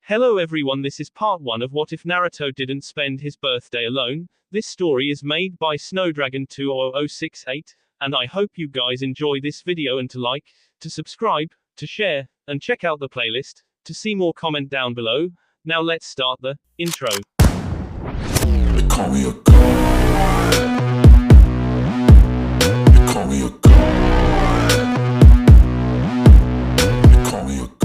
Hello everyone, this is part 1 of What If Naruto Didn't Spend His Birthday Alone. This story is made by Snowdragon20068, and I hope you guys enjoy this video and to like, to subscribe, to share, and check out the playlist, to see more comment down below. Now let's start the intro. They call me a god. They call me a god. They call me a god.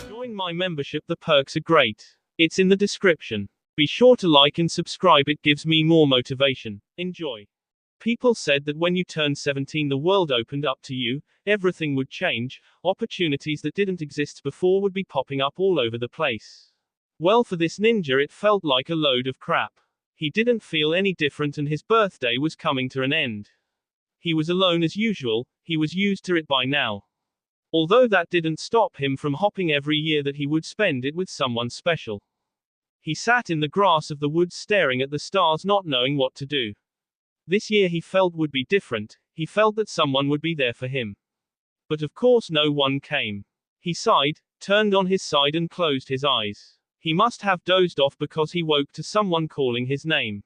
Join my membership, the perks are great. It's in the description. Be sure to like and subscribe, it gives me more motivation. Enjoy. People said that when you turned 17 the world opened up to you, everything would change, opportunities that didn't exist before would be popping up all over the place. Well, for this ninja it felt like a load of crap. He didn't feel any different and his birthday was coming to an end. He was alone as usual, he was used to it by now. Although that didn't stop him from hoping every year that he would spend it with someone special. He sat in the grass of the woods staring at the stars, not knowing what to do. This year he felt would be different, he felt that someone would be there for him. But of course no one came. He sighed, turned on his side and closed his eyes. He must have dozed off because he woke to someone calling his name.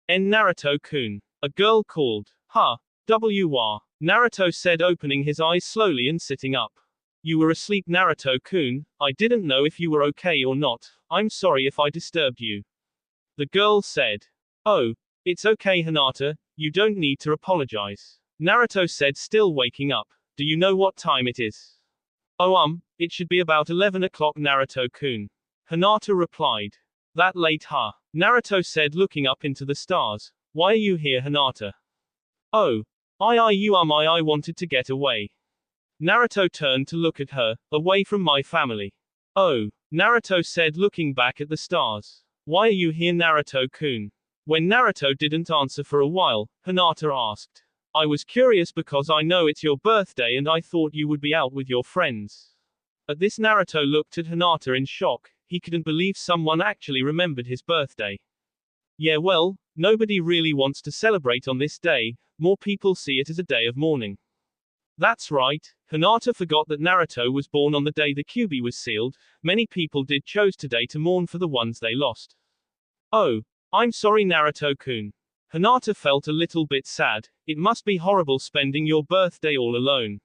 Naruto-kun. A girl called. Ha. W.R. Naruto said, opening his eyes slowly and sitting up. You were asleep, Naruto-kun. I didn't know if you were okay or not. I'm sorry if I disturbed you. The girl said. Oh. It's okay, Hinata, you don't need to apologize. Naruto said, still waking up. Do you know what time it is? Oh, it should be about 11 o'clock, Naruto-kun. Hinata replied. That late, huh? Naruto said, looking up into the stars. Why are you here, Hinata? Oh. I wanted to get away. Naruto turned to look at her, away from my family. Oh. Naruto said, looking back at the stars. Why are you here, Naruto-kun? When Naruto didn't answer for a while, Hinata asked. I was curious because I know it's your birthday and I thought you would be out with your friends. At this, Naruto looked at Hinata in shock. He couldn't believe someone actually remembered his birthday. Yeah, well, nobody really wants to celebrate on this day, more people see it as a day of mourning. That's right, Hinata forgot that Naruto was born on the day the Kyuubi was sealed. Many people did chose today to mourn for the ones they lost. Oh. I'm sorry, Naruto-kun. Hinata felt a little bit sad. It must be horrible spending your birthday all alone.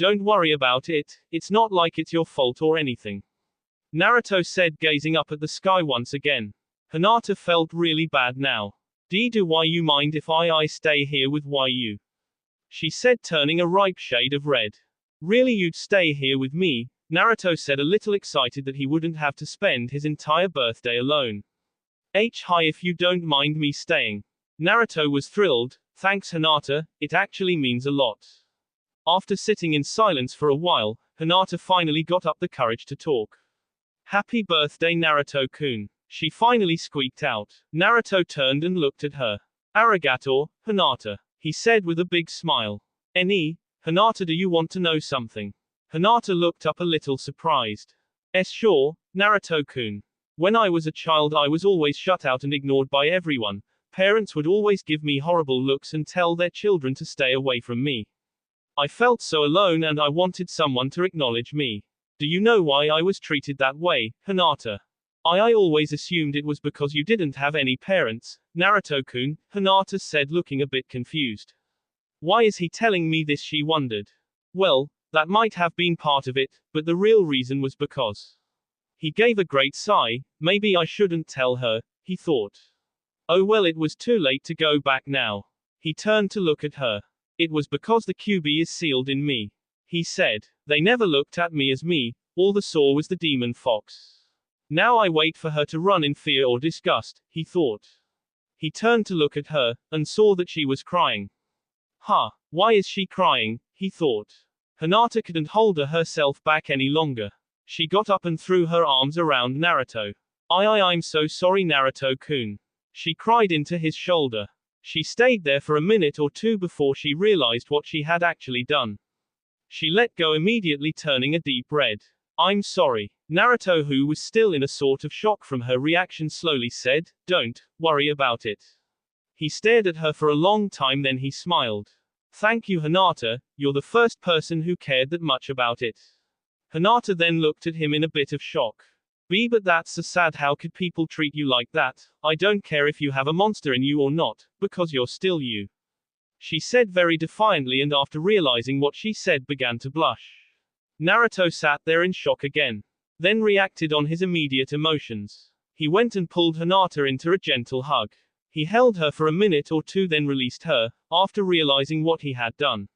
Don't worry about it, it's not like it's your fault or anything. Naruto said, gazing up at the sky once again. Hinata felt really bad now. Do why you mind if I stay here with you? She said, turning a ripe shade of red. Really, you'd stay here with me? Naruto said, a little excited that he wouldn't have to spend his entire birthday alone. Hi, if you don't mind me staying. Naruto was thrilled. Thanks, Hinata, it actually means a lot. After sitting in silence for a while, Hinata finally got up the courage to talk. Happy birthday, Naruto-kun. She finally squeaked out. Naruto turned and looked at her. Arigato, Hinata. He said with a big smile. Hinata, do you want to know something? Hinata looked up a little surprised. Sure, Naruto-kun. When I was a child I was always shut out and ignored by everyone. Parents would always give me horrible looks and tell their children to stay away from me. I felt so alone and I wanted someone to acknowledge me. Do you know why I was treated that way, Hinata? I always assumed it was because you didn't have any parents, Naruto-kun, Hinata said, looking a bit confused. Why is he telling me this, she wondered. Well, that might have been part of it, but the real reason was because. He gave a great sigh. Maybe I shouldn't tell her, he thought. Oh well, it was too late to go back now. He turned to look at her. It was because the Kyuubi is sealed in me. He said. They never looked at me as me, all they saw was the demon fox. Now I wait for her to run in fear or disgust, he thought. He turned to look at her, and saw that she was crying. Why is she crying, he thought. Hinata couldn't hold herself back any longer. She got up and threw her arms around Naruto. I'm so sorry, Naruto-kun. She cried into his shoulder. She stayed there for a minute or two before she realized what she had actually done. She let go immediately, turning a deep red. I'm sorry. Naruto, who was still in a sort of shock from her reaction, slowly said, Don't worry about it. He stared at her for a long time, then he smiled. Thank you, Hinata, you're the first person who cared that much about it. Hinata then looked at him in a bit of shock. But that's so sad. How could people treat you like that? I don't care if you have a monster in you or not, because you're still you. She said very defiantly, and after realizing what she said began to blush. Naruto sat there in shock again. Then reacted on his immediate emotions. He went and pulled Hinata into a gentle hug. He held her for a minute or two, then released her, after realizing what he had done.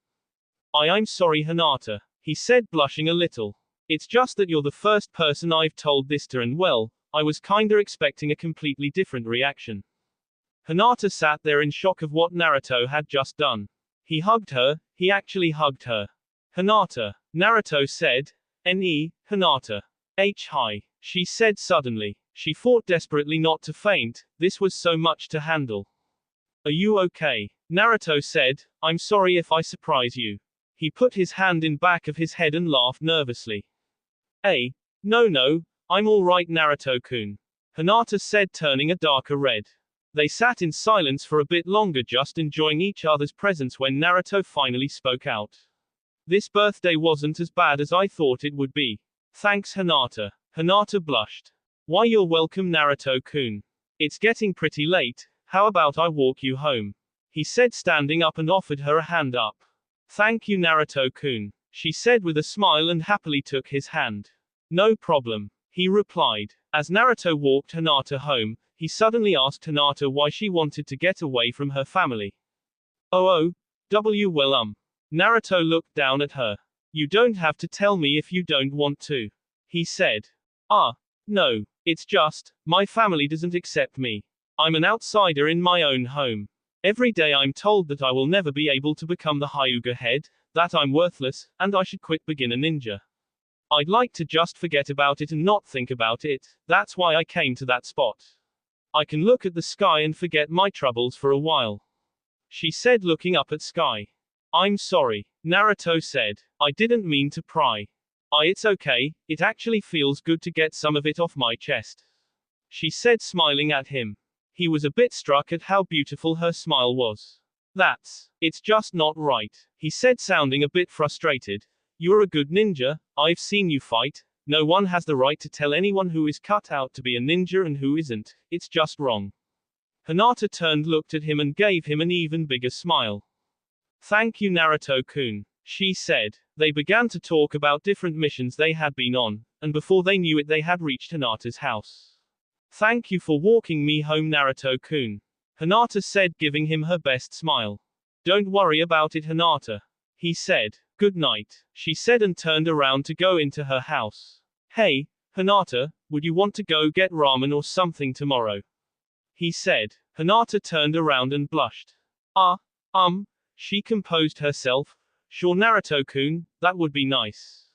I'm sorry, Hinata, he said, blushing a little. It's just that you're the first person I've told this to, and well, I was kinda expecting a completely different reaction. Hinata sat there in shock of what Naruto had just done. He hugged her, he actually hugged her. Hinata, Naruto said. Hinata. Hi, she said suddenly. She fought desperately not to faint, this was so much to handle. Are you okay? Naruto said, I'm sorry if I surprise you. He put his hand in back of his head and laughed nervously. No, I'm alright, Naruto-kun. Hinata said, turning a darker red. They sat in silence for a bit longer, just enjoying each other's presence, when Naruto finally spoke out. This birthday wasn't as bad as I thought it would be. Thanks, Hinata. Hinata blushed. Why, you're welcome, Naruto-kun. It's getting pretty late, how about I walk you home? He said, standing up, and offered her a hand up. Thank you, Naruto-kun, she said with a smile, and happily took his hand. No problem, he replied. As Naruto walked Hinata home, he suddenly asked Hinata why she wanted to get away from her family. Well, Naruto looked down at her. You don't have to tell me if you don't want to, he said. No, it's just, my family doesn't accept me. I'm an outsider in my own home. Every day I'm told that I will never be able to become the Hyuga head, that I'm worthless, and I should quit being a ninja. I'd like to just forget about it and not think about it, that's why I came to that spot. I can look at the sky and forget my troubles for a while. She said, looking up at sky. I'm sorry, Naruto said. I didn't mean to pry. It's okay, it actually feels good to get some of it off my chest. She said, smiling at him. He was a bit struck at how beautiful her smile was. It's just not right, he said, sounding a bit frustrated. You're a good ninja, I've seen you fight. No one has the right to tell anyone who is cut out to be a ninja and who isn't, it's just wrong. Hinata turned, looked at him, and gave him an even bigger smile. Thank you, Naruto-kun, she said. They began to talk about different missions they had been on, and before they knew it they had reached Hinata's house. Thank you for walking me home, Naruto-kun, Hinata said, giving him her best smile. Don't worry about it, Hinata, he said. Good night, she said, and turned around to go into her house. Hey, Hinata, would you want to go get ramen or something tomorrow? He said. Hinata turned around and blushed. She composed herself. Sure, Naruto-kun, that would be nice.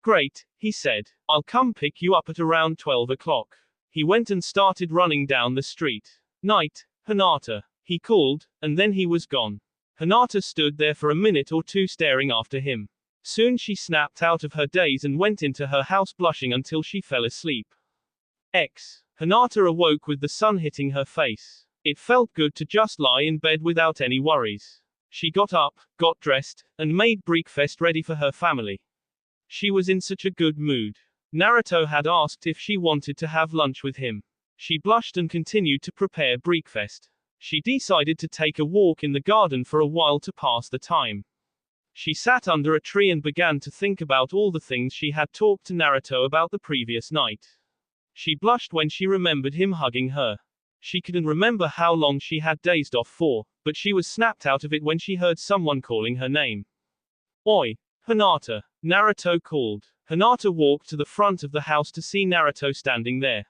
Great, he said. I'll come pick you up at around 12 o'clock. He went and started running down the street. Night, Hinata, he called, and then he was gone. Hinata stood there for a minute or two staring after him. Soon she snapped out of her daze and went into her house blushing until she fell asleep. Hinata awoke with the sun hitting her face. It felt good to just lie in bed without any worries. She got up, got dressed, and made breakfast ready for her family. She was in such a good mood. Naruto had asked if she wanted to have lunch with him. She blushed and continued to prepare breakfast. She decided to take a walk in the garden for a while to pass the time. She sat under a tree and began to think about all the things she had talked to Naruto about the previous night. She blushed when she remembered him hugging her. She couldn't remember how long she had dazed off for, but she was snapped out of it when she heard someone calling her name. Oi, Hinata, Naruto called. Hinata walked to the front of the house to see Naruto standing there.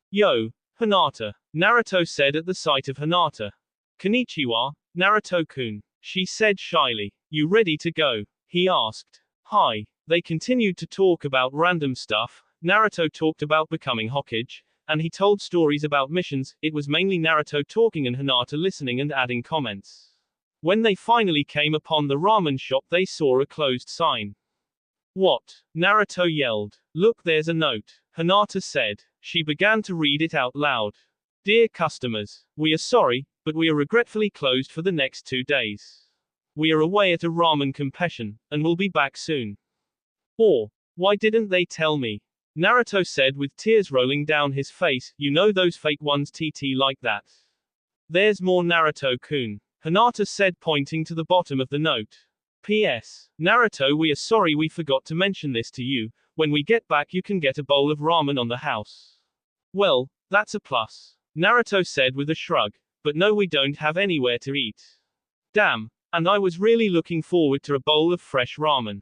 Yo, Hinata, Naruto said at the sight of Hinata. Konnichiwa, Naruto-kun, she said shyly. You ready to go? He asked. Hi. They continued to talk about random stuff. Naruto talked about becoming Hokage, and he told stories about missions. It was mainly Naruto talking and Hinata listening and adding comments. When they finally came upon the ramen shop, they saw a closed sign. What? Naruto yelled. Look, there's a note, Hinata said. She began to read it out loud. Dear customers, we are sorry, but we are regretfully closed for the next 2 days. We are away at a ramen competition, and will be back soon. Or, Why didn't they tell me? Naruto said with tears rolling down his face, you know those fake ones TT like that. There's more Naruto-kun. Hinata said pointing to the bottom of the note. P.S. Naruto, we are sorry we forgot to mention this to you. When we get back you can get a bowl of ramen on the house. Well, that's a plus. Naruto said with a shrug. But no, we don't have anywhere to eat. Damn. And I was really looking forward to a bowl of fresh ramen.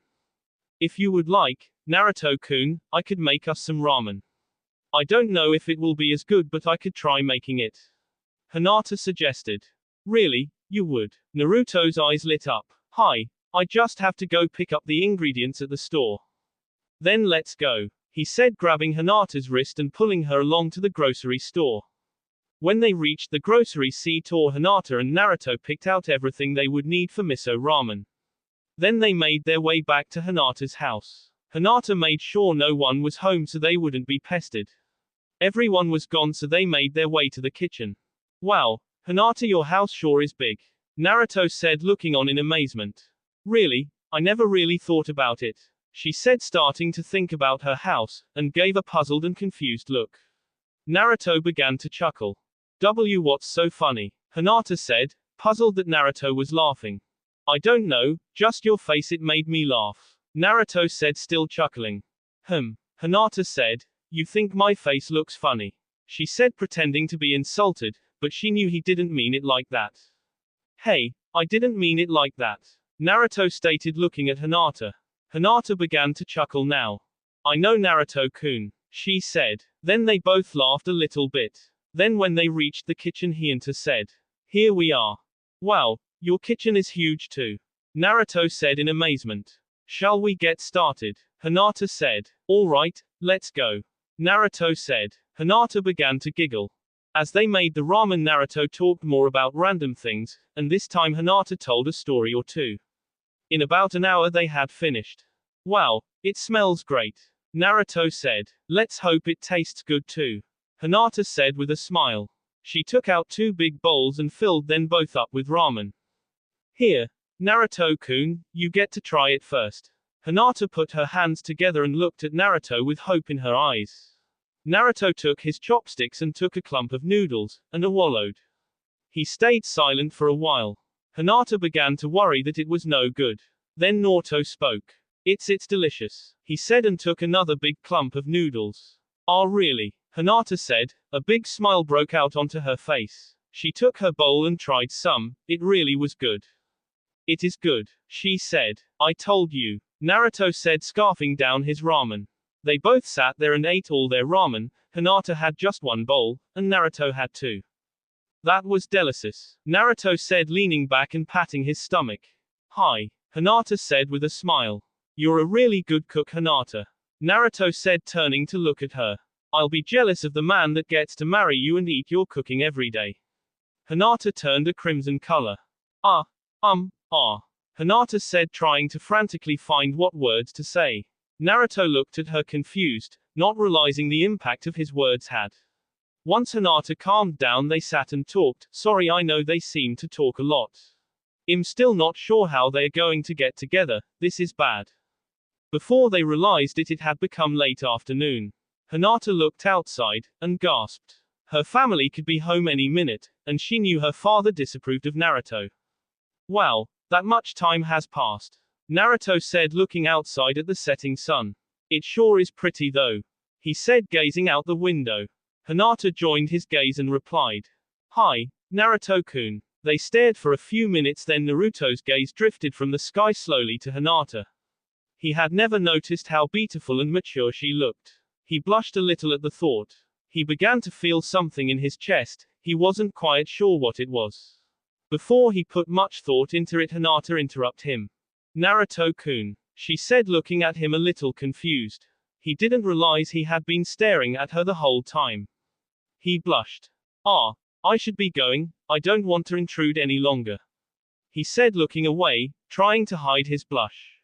If you would like, Naruto-kun, I could make us some ramen. I don't know if it will be as good, but I could try making it. Hinata suggested. Really? You would? Naruto's eyes lit up. Hi. I just have to go pick up the ingredients at the store. Then let's go, he said, grabbing Hinata's wrist and pulling her along to the grocery store. When they reached the grocery store, Hinata and Naruto picked out everything they would need for miso ramen. Then they made their way back to Hinata's house. Hinata made sure no one was home so they wouldn't be pestered. Everyone was gone, so they made their way to the kitchen. Wow, Hinata, your house sure is big, Naruto said, looking on in amazement. Really? I never really thought about it, she said, starting to think about her house, and gave a puzzled and confused look. Naruto began to chuckle. What's so funny? Hinata said, puzzled that Naruto was laughing. I don't know, just your face, it made me laugh, Naruto said, still chuckling. Hinata said, you think my face looks funny? She said, pretending to be insulted, but she knew he didn't mean it like that. Hey, I didn't mean it like that, Naruto stated, looking at Hinata. Hinata began to chuckle now. I know, Naruto-kun, she said. Then they both laughed a little bit. Then when they reached the kitchen, Hinata said, here we are. Wow, your kitchen is huge too, Naruto said in amazement. Shall we get started? Hinata said. All right, let's go, Naruto said. Hinata began to giggle. As they made the ramen, Naruto talked more about random things, and this time Hinata told a story or two. In about an hour they had finished. Wow, it smells great, Naruto said. Let's hope it tastes good too, Hinata said with a smile. She took out 2 big bowls and filled them both up with ramen. Here, Naruto-kun, you get to try it first. Hinata put her hands together and looked at Naruto with hope in her eyes. Naruto took his chopsticks and took a clump of noodles, and swallowed. He stayed silent for a while. Hinata began to worry that it was no good. Then Naruto spoke. It's delicious, he said, and took another big clump of noodles. Ah, really? Hinata said. A big smile broke out onto her face. She took her bowl and tried some. It really was good. It is good, she said. I told you, Naruto said, scarfing down his ramen. They both sat there and ate all their ramen. Hinata had just 1 bowl, and Naruto had 2. That was delicious, Naruto said, leaning back and patting his stomach. Hi, Hinata said with a smile. You're a really good cook, Hinata, Naruto said, turning to look at her. I'll be jealous of the man that gets to marry you and eat your cooking every day. Hinata turned a crimson color. Hinata said, trying to frantically find what words to say. Naruto looked at her confused, not realizing the impact of his words had. Once Hinata calmed down, they sat and talked. Sorry, I know they seem to talk a lot. I'm still not sure how they are going to get together. This is bad. Before they realized it, it had become late afternoon. Hinata looked outside, and gasped. Her family could be home any minute, and she knew her father disapproved of Naruto. Wow, that much time has passed, Naruto said, looking outside at the setting sun. It sure is pretty though, he said, gazing out the window. Hinata joined his gaze and replied. Hi, Naruto-kun. They stared for a few minutes, then Naruto's gaze drifted from the sky slowly to Hinata. He had never noticed how beautiful and mature she looked. He blushed a little at the thought. He began to feel something in his chest. He wasn't quite sure what it was. Before he put much thought into it, Hinata interrupted him. Naruto-kun, she said, looking at him a little confused. He didn't realize he had been staring at her the whole time. He blushed. I should be going. I don't want to intrude any longer, he said, looking away, trying to hide his blush.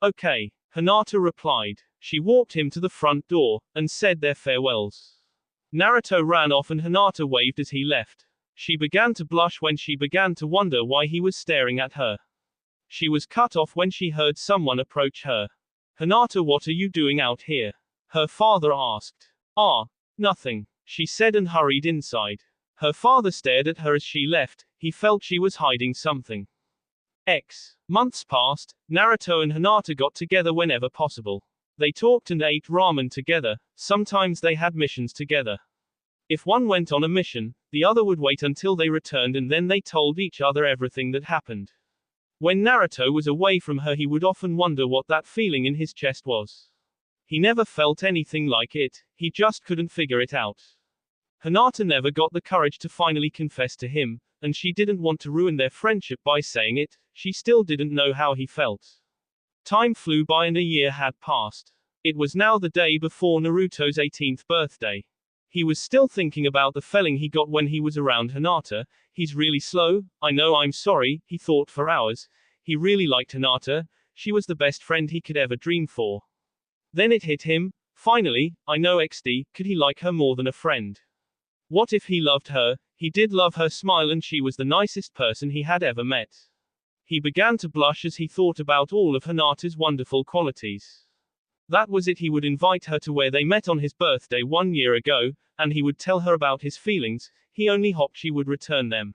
Okay, Hinata replied. She walked him to the front door, and said their farewells. Naruto ran off and Hinata waved as he left. She began to blush when she began to wonder why he was staring at her. She was cut off when she heard someone approach her. Hinata, what are you doing out here? Her father asked. Ah, nothing, she said and hurried inside. Her father stared at her as she left. He felt she was hiding something. Months passed. Naruto and Hinata got together whenever possible. They talked and ate ramen together. Sometimes they had missions together. If one went on a mission, the other would wait until they returned and then they told each other everything that happened. When Naruto was away from her, he would often wonder what that feeling in his chest was. He never felt anything like it, he just couldn't figure it out. Hinata never got the courage to finally confess to him, and she didn't want to ruin their friendship by saying it. She still didn't know how he felt. Time flew by and a year had passed. It was now the day before Naruto's 18th birthday. He was still thinking about the feeling he got when he was around Hinata. He's really slow, I know, I'm sorry, he thought for hours. He really liked Hinata. She was the best friend he could ever dream for. Then it hit him. Finally, I know XD, could he like her more than a friend? What if he loved her? He did love her smile and she was the nicest person he had ever met. He began to blush as he thought about all of Hinata's wonderful qualities. That was it, he would invite her to where they met on his birthday 1 year ago, and he would tell her about his feelings. He only hoped she would return them.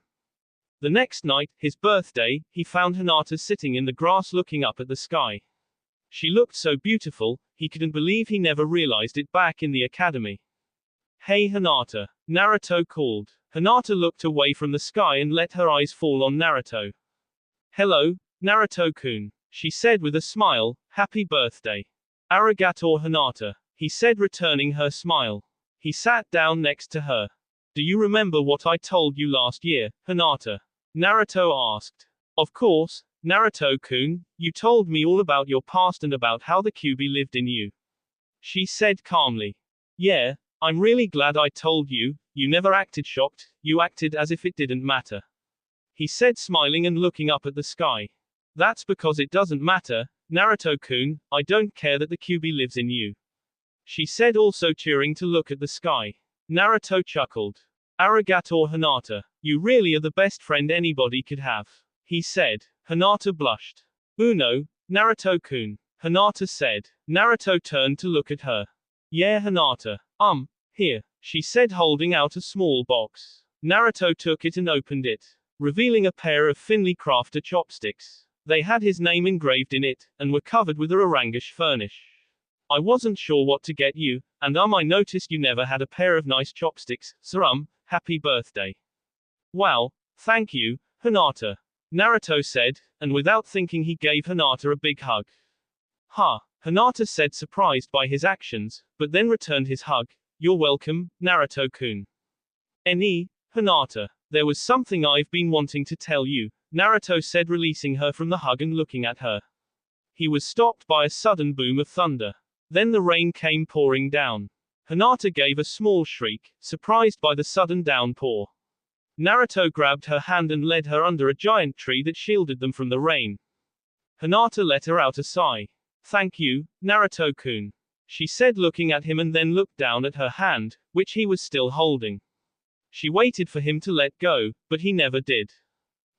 The next night, his birthday, he found Hinata sitting in the grass looking up at the sky. She looked so beautiful, he couldn't believe he never realized it back in the academy. Hey Hinata, Naruto called. Hinata looked away from the sky and let her eyes fall on Naruto. Hello, Naruto-kun, she said with a smile, happy birthday. Arigato Hinata, he said, returning her smile. He sat down next to her. Do you remember what I told you last year, Hinata? Naruto asked. Of course, Naruto-kun, you told me all about your past and about how the Kyuubi lived in you. She said calmly. Yeah, I'm really glad I told you. You never acted shocked, you acted as if it didn't matter. He said, smiling and looking up at the sky. That's because it doesn't matter, Naruto-kun, I don't care that the Kyuubi lives in you. She said, also cheering to look at the sky. Naruto chuckled. Arigato Hinata, you really are the best friend anybody could have. He said. Hinata blushed. Uno, Naruto-kun, Hinata said. Naruto turned to look at her. Yeah Hinata. Here, she said, holding out a small box. Naruto took it and opened it, revealing a pair of Finley Crafter chopsticks. They had his name engraved in it, and were covered with a orangish furnish. I wasn't sure what to get you, and I noticed you never had a pair of nice chopsticks, so happy birthday. Wow, thank you, Hinata. Naruto said, and without thinking he gave Hinata a big hug. Ha, Hinata said, surprised by his actions, but then returned his hug. You're welcome, Naruto-kun. Hinata. There was something I've been wanting to tell you, Naruto said, releasing her from the hug and looking at her. He was stopped by a sudden boom of thunder. Then the rain came pouring down. Hinata gave a small shriek, surprised by the sudden downpour. Naruto grabbed her hand and led her under a giant tree that shielded them from the rain. Hinata let her out a sigh. Thank you, Naruto-kun, she said, looking at him, and then looked down at her hand, which he was still holding. She waited for him to let go, but he never did.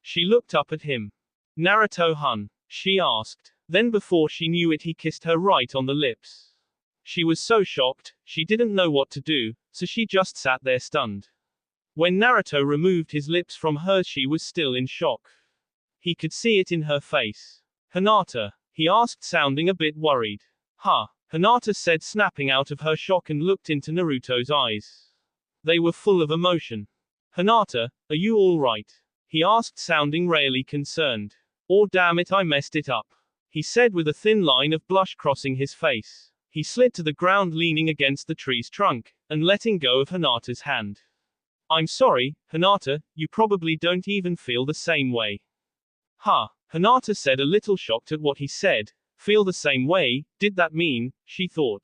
She looked up at him. Naruto-hun, she asked. Then before she knew it, he kissed her right on the lips. She was so shocked, she didn't know what to do, so she just sat there stunned. When Naruto removed his lips from hers, she was still in shock. He could see it in her face. Hinata, he asked, sounding a bit worried. Huh, Hinata said, snapping out of her shock, and looked into Naruto's eyes. They were full of emotion. Hinata, are you all right? He asked, sounding really concerned. Oh damn it, I messed it up, he said, with a thin line of blush crossing his face. He slid to the ground, leaning against the tree's trunk, and letting go of Hinata's hand. I'm sorry, Hinata, you probably don't even feel the same way. Huh, Hinata said, a little shocked at what he said. Feel the same way, did that mean, she thought.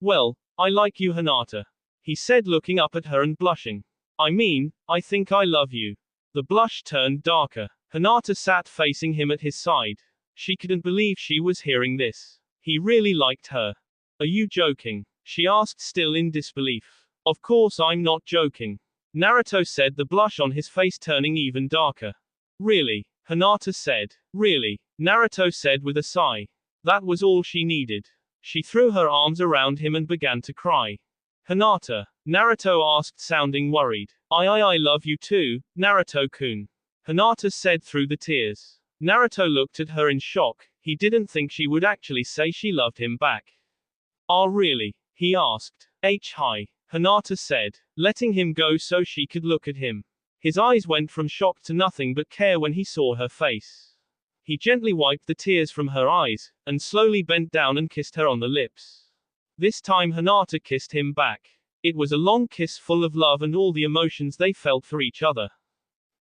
Well, I like you, Hinata, he said, looking up at her and blushing. I mean, I think I love you. The blush turned darker. Hinata sat facing him at his side. She couldn't believe she was hearing this. He really liked her. Are you joking? She asked, still in disbelief. Of course I'm not joking, Naruto said, the blush on his face turning even darker. Really? Hinata said. Really? Naruto said with a sigh. That was all she needed. She threw her arms around him and began to cry. Hinata, Naruto asked, sounding worried. I love you too, Naruto-kun. Hinata said through the tears. Naruto looked at her in shock. He didn't think she would actually say she loved him back. Ah, really? He asked. Hi. Hinata said, letting him go so she could look at him. His eyes went from shock to nothing but care when he saw her face. He gently wiped the tears from her eyes, and slowly bent down and kissed her on the lips. This time Hinata kissed him back. It was a long kiss full of love and all the emotions they felt for each other.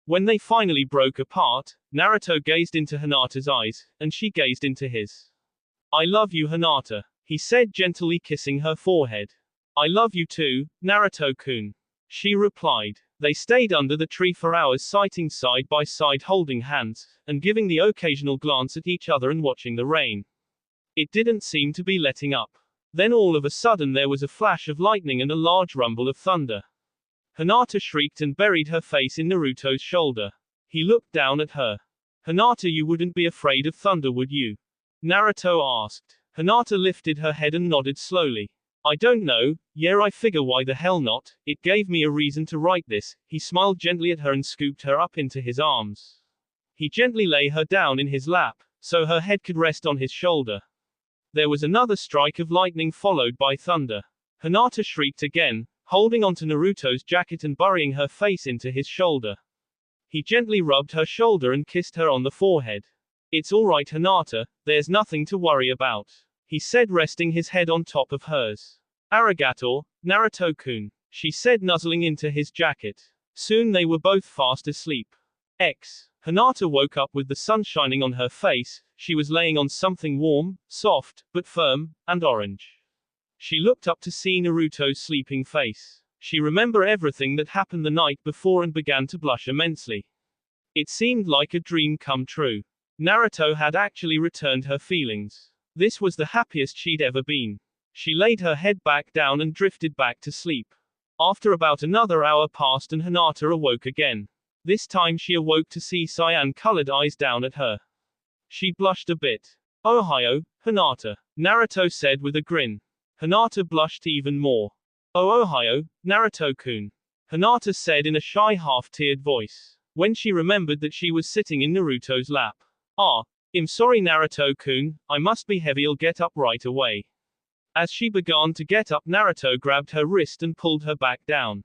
When they finally broke apart, Naruto gazed into Hinata's eyes, and she gazed into his. I love you, Hinata, he said, gently kissing her forehead. I love you too, Naruto-kun. She replied. They stayed under the tree for hours, sitting side by side, holding hands, and giving the occasional glance at each other and watching the rain. It didn't seem to be letting up. Then all of a sudden there was a flash of lightning and a large rumble of thunder. Hinata shrieked and buried her face in Naruto's shoulder. He looked down at her. Hinata, you wouldn't be afraid of thunder, would you? Naruto asked. Hinata lifted her head and nodded slowly. I don't know, yeah, I figure why the hell not, it gave me a reason to write this. He smiled gently at her and scooped her up into his arms. He gently lay her down in his lap, so her head could rest on his shoulder. There was another strike of lightning followed by thunder. Hinata shrieked again, holding onto Naruto's jacket and burying her face into his shoulder. He gently rubbed her shoulder and kissed her on the forehead. It's all right, Hinata, there's nothing to worry about, he said, resting his head on top of hers. Arigato, Naruto-kun, she said, nuzzling into his jacket. Soon they were both fast asleep. Hinata woke up with the sun shining on her face. She was laying on something warm, soft, but firm, and orange. She looked up to see Naruto's sleeping face. She remembered everything that happened the night before and began to blush immensely. It seemed like a dream come true. Naruto had actually returned her feelings. This was the happiest she'd ever been. She laid her head back down and drifted back to sleep. After about another hour passed and Hinata awoke again. This time she awoke to see cyan-colored eyes down at her. She blushed a bit. Ohio, Hinata, Naruto said with a grin. Hinata blushed even more. Oh, Ohio, Naruto-kun, Hinata said in a shy, half-teared voice, when she remembered that she was sitting in Naruto's lap. I'm sorry, Naruto-kun, I must be heavy, I'll get up right away. As she began to get up, Naruto grabbed her wrist and pulled her back down.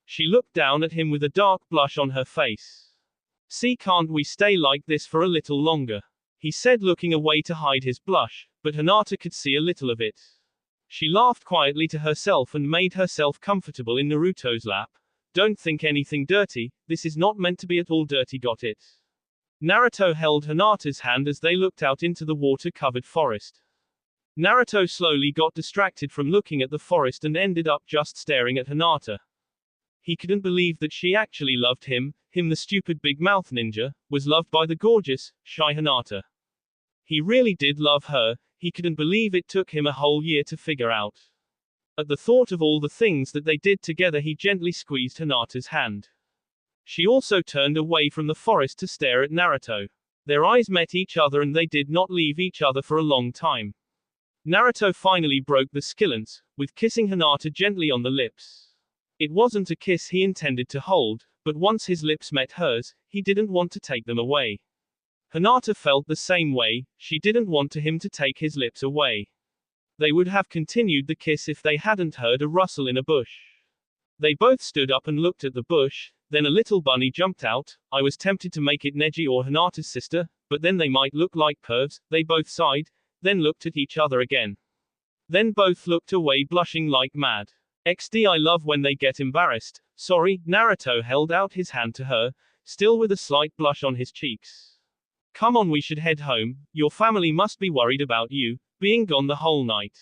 She looked down at him with a dark blush on her face. See, can't we stay like this for a little longer? He said, looking away to hide his blush, but Hinata could see a little of it. She laughed quietly to herself and made herself comfortable in Naruto's lap. Don't think anything dirty, this is not meant to be at all dirty, got it? Naruto held Hinata's hand as they looked out into the water-covered forest. Naruto slowly got distracted from looking at the forest and ended up just staring at Hinata. He couldn't believe that she actually loved him, the stupid big mouth ninja, was loved by the gorgeous, shy Hinata. He really did love her, he couldn't believe it took him a whole year to figure out. At the thought of all the things that they did together, he gently squeezed Hinata's hand. She also turned away from the forest to stare at Naruto. Their eyes met each other and they did not leave each other for a long time. Naruto finally broke the silence, with kissing Hinata gently on the lips. It wasn't a kiss he intended to hold, but once his lips met hers, he didn't want to take them away. Hinata felt the same way, she didn't want him to take his lips away. They would have continued the kiss if they hadn't heard a rustle in a bush. They both stood up and looked at the bush, then a little bunny jumped out. I was tempted to make it Neji or Hinata's sister, but then they might look like pervs. They both sighed, then looked at each other again. Then both looked away, blushing like mad. I love when they get embarrassed. Sorry, Naruto held out his hand to her, still with a slight blush on his cheeks. Come on, we should head home, your family must be worried about you, being gone the whole night.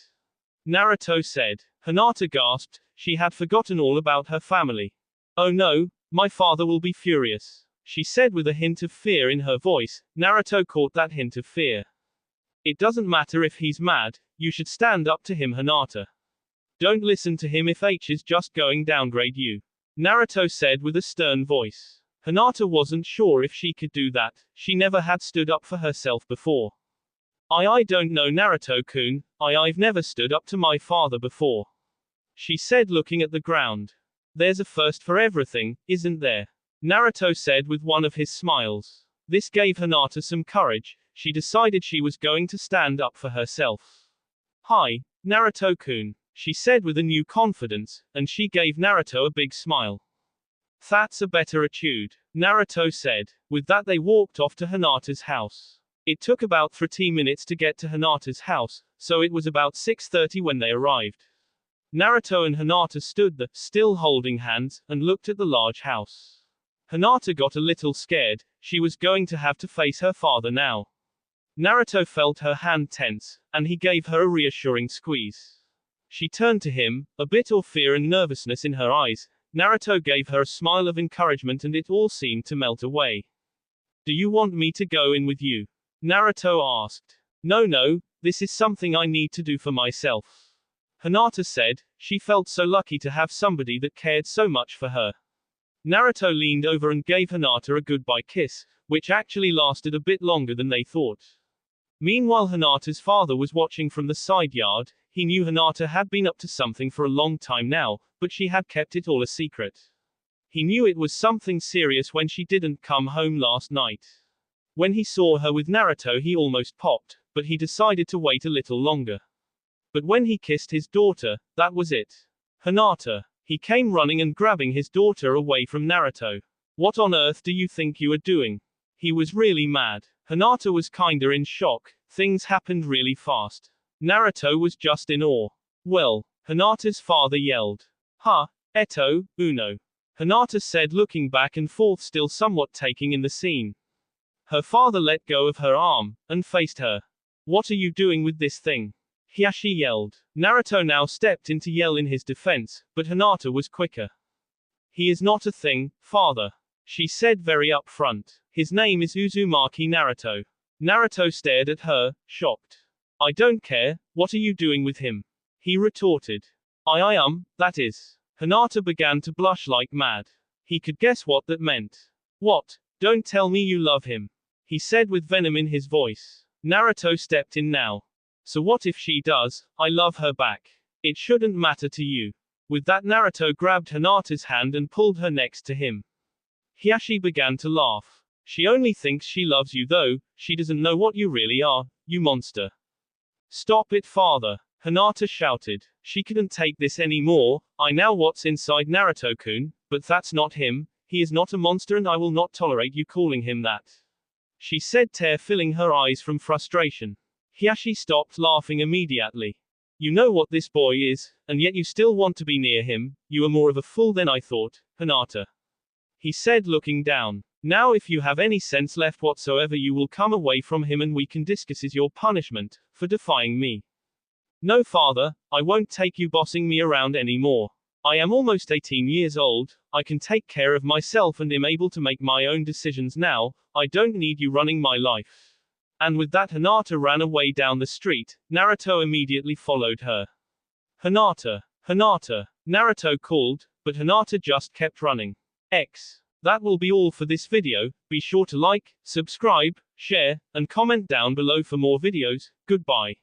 Naruto said. Hinata gasped, she had forgotten all about her family. Oh no, my father will be furious, she said with a hint of fear in her voice. Naruto caught that hint of fear. It doesn't matter if he's mad, you should stand up to him, Hinata. Don't listen to him if H is just going downgrade you, Naruto said with a stern voice. Hinata wasn't sure if she could do that, she never had stood up for herself before. I don't know Naruto-kun, I've never stood up to my father before. She said looking at the ground. There's a first for everything, isn't there? Naruto said with one of his smiles. This gave Hinata some courage, she decided she was going to stand up for herself. Hi, Naruto-kun, she said with a new confidence, and she gave Naruto a big smile. That's a better attitude, Naruto said. With that they walked off to Hinata's house. It took about 30 minutes to get to Hinata's house, so it was about 6:30 when they arrived. Naruto and Hinata stood there, still holding hands, and looked at the large house. Hinata got a little scared, she was going to have to face her father now. Naruto felt her hand tense, and he gave her a reassuring squeeze. She turned to him, a bit of fear and nervousness in her eyes. Naruto gave her a smile of encouragement and it all seemed to melt away. Do you want me to go in with you? Naruto asked. No, this is something I need to do for myself. Hinata said, she felt so lucky to have somebody that cared so much for her. Naruto leaned over and gave Hinata a goodbye kiss, which actually lasted a bit longer than they thought. Meanwhile Hinata's father was watching from the side yard. He knew Hinata had been up to something for a long time now, but she had kept it all a secret. He knew it was something serious when she didn't come home last night. When he saw her with Naruto he almost popped, but he decided to wait a little longer. But when he kissed his daughter, that was it. Hinata. He came running and grabbing his daughter away from Naruto. What on earth do you think you are doing? He was really mad. Hinata was kinda in shock, things happened really fast. Naruto was just in awe. Well, Hinata's father yelled. Ha, Eto, Uno. Hinata said looking back and forth still somewhat taking in the scene. Her father let go of her arm, and faced her. What are you doing with this thing? Hiashi yelled. Naruto now stepped in to yell in his defense, but Hinata was quicker. He is not a thing, father. She said very upfront. His name is Uzumaki Naruto. Naruto stared at her, shocked. I don't care, what are you doing with him? He retorted. That is. Hinata began to blush like mad. He could guess what that meant. What? Don't tell me you love him. He said with venom in his voice. Naruto stepped in now. So what if she does? I love her back. It shouldn't matter to you. With that Naruto grabbed Hinata's hand and pulled her next to him. Hiashi began to laugh. She only thinks she loves you though, she doesn't know what you really are, you monster. Stop it father. Hinata shouted. She couldn't take this anymore. I know what's inside Naruto-kun, but that's not him. He is not a monster and I will not tolerate you calling him that. She said, tear filling her eyes from frustration. Hiashi stopped laughing immediately. You know what this boy is, and yet you still want to be near him. You are more of a fool than I thought, Hinata. He said looking down. Now if you have any sense left whatsoever you will come away from him and we can discuss your punishment, for defying me. No father, I won't take you bossing me around anymore. I am almost 18 years old, I can take care of myself and am able to make my own decisions now, I don't need you running my life. And with that Hinata ran away down the street, Naruto immediately followed her. Hinata. Naruto called, but Hinata just kept running. That will be all for this video, be sure to like, subscribe, share, and comment down below for more videos, goodbye.